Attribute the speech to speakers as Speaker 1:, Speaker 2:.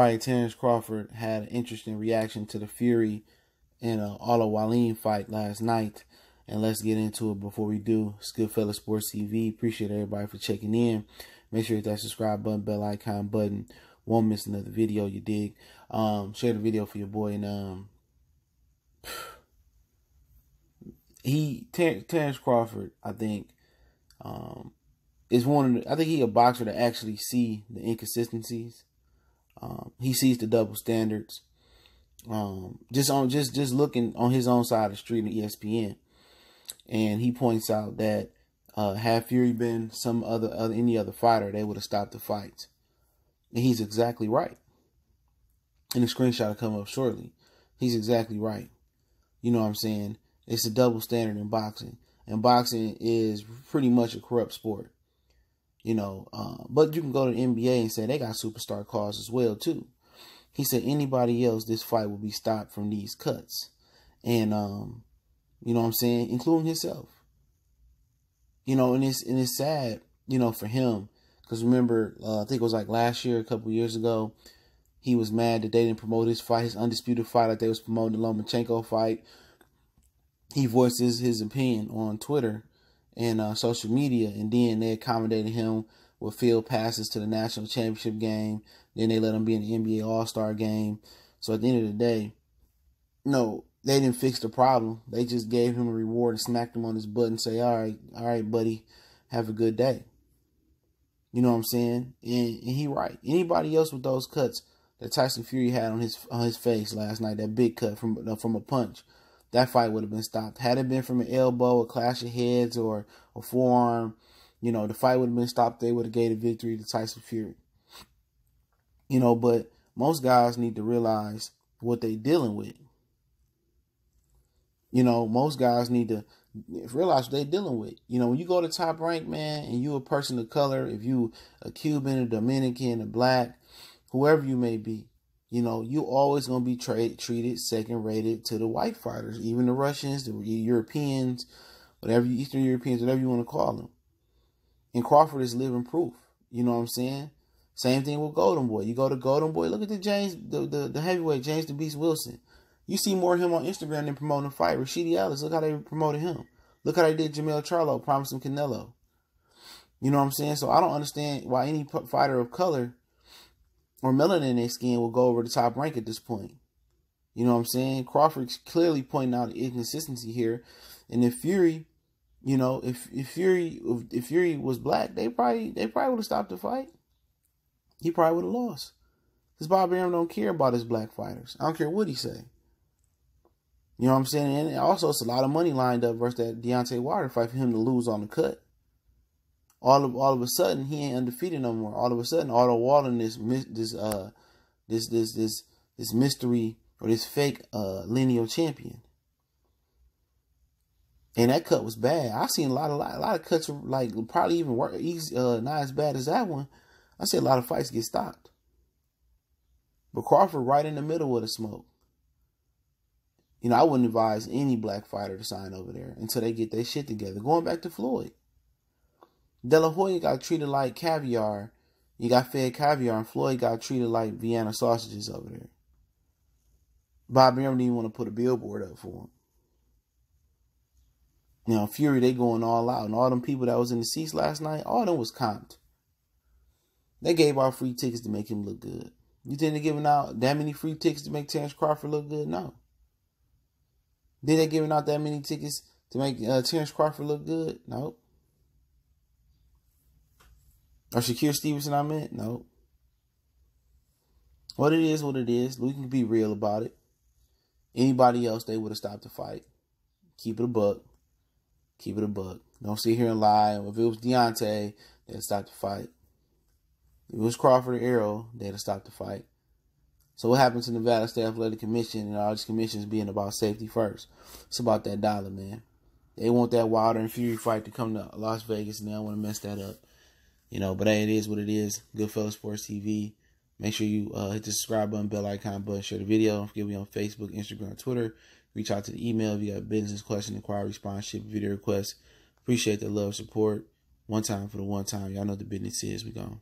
Speaker 1: right, Terence Crawford had an interesting reaction to the Fury and all of Wallin fight last night. And let's get into it before we do. It's Goodfellas Sports TV. Appreciate everybody for checking in. Make sure you hit that subscribe button, bell icon button. Won't miss another video, you dig. Share the video for your boy. And Terence Crawford, I think, is one of the, I think he a boxer that actually see the inconsistencies. He sees the double standards. Just looking on his own side of the street at ESPN, and he points out that had Fury been any other fighter, they would have stopped the fights, and he's exactly right. And the screenshot will come up shortly. He's exactly right. You know what I'm saying? It's a double standard in boxing, and boxing is pretty much a corrupt sport. You know, but you can go to the NBA and say they got superstar calls as well too. He said anybody else, this fight will be stopped from these cuts. And, you know what I'm saying, including himself. You know, and it's sad, you know, for him. Because remember, I think it was like last year, a couple years ago, he was mad that they didn't promote his fight, his undisputed fight, like they was promoting the Lomachenko fight. He voiced his opinion on Twitter and social media, and then they accommodated him with field passes to the national championship game. Then they let him be in the NBA All-Star game. So at the end of the day, no, they didn't fix the problem. They just gave him a reward and smacked him on his butt and say, all right, buddy, have a good day. You know what I'm saying? And he right. Anybody else with those cuts that Tyson Fury had on his face last night, that big cut from a punch, that fight would have been stopped. Had it been from an elbow, a clash of heads, or a forearm, you know, the fight would have been stopped. They would have gave the victory to Tyson Fury. You know, but most guys need to realize what they're dealing with. You know, most guys need to realize what they're dealing with. You know, when you go to Top Rank, man, and you a person of color, if you a Cuban, a Dominican, a black, whoever you may be, you know, you always going to be treated second-rated to the white fighters, even the Russians, the Europeans, whatever, Eastern Europeans, whatever you want to call them. And Crawford is living proof. You know what I'm saying? Same thing with Golden Boy. You go to Golden Boy, look at the heavyweight, James the Beast Wilson. You see more of him on Instagram than promoting the fight. Rashidi Ellis, look how they promoted him. Look how they did Jamel Charlo, promised him Canelo. You know what I'm saying? So I don't understand why any fighter of color or melanin in their skin will go over the Top Rank at this point. You know what I'm saying? Crawford's clearly pointing out the inconsistency here. And if Fury, you know, if Fury was black, they probably would have stopped the fight. He probably would have lost. Because Bob Arum don't care about his black fighters. I don't care what he say. You know what I'm saying? And also, it's a lot of money lined up versus that Deontay Wilder fight for him to lose on the cut. All of a sudden, he ain't undefeated no more. All of a sudden, Otto Wallin, this mystery or this fake lineal champion. And that cut was bad. I've seen a lot of cuts like probably even worse, not as bad as that one. I see a lot of fights get stopped. But Crawford right in the middle of the smoke. You know, I wouldn't advise any black fighter to sign over there until they get their shit together. Going back to Floyd. De La Hoya got treated like caviar. You got fed caviar, and Floyd got treated like Vienna sausages over there. Bob Arum didn't even want to put a billboard up for him. You know, Fury, they going all out. And all them people that was in the seats last night, all of them was comped. They gave out free tickets to make him look good. You think they're giving out that many free tickets to make Terence Crawford look good? No. Did they giving out that many tickets to make Terence Crawford look good? Nope. Or Shakir Stevenson, I meant? Nope. What it is, we can be real about it. Anybody else, they would have stopped the fight. Keep it a buck. Keep it a buck. Don't sit here and lie. If it was Deontay, they'd stop the fight. If it was Crawford or Errol, they'd have stopped the fight. So what happens to Nevada State Athletic Commission and all these commissions being about safety first? It's about that dollar, man. They want that Wilder and Fury fight to come to Las Vegas, and they don't want to mess that up. You know, but hey, it is what it is. Goodfellas Sports TV. Make sure you hit the subscribe button, bell icon button, share the video. Don't forget we on Facebook, Instagram, Twitter. Reach out to the email if you got business, question, inquiry, sponsorship, video requests. Appreciate the love, support. One time for the one time. Y'all know what the business is. We gone.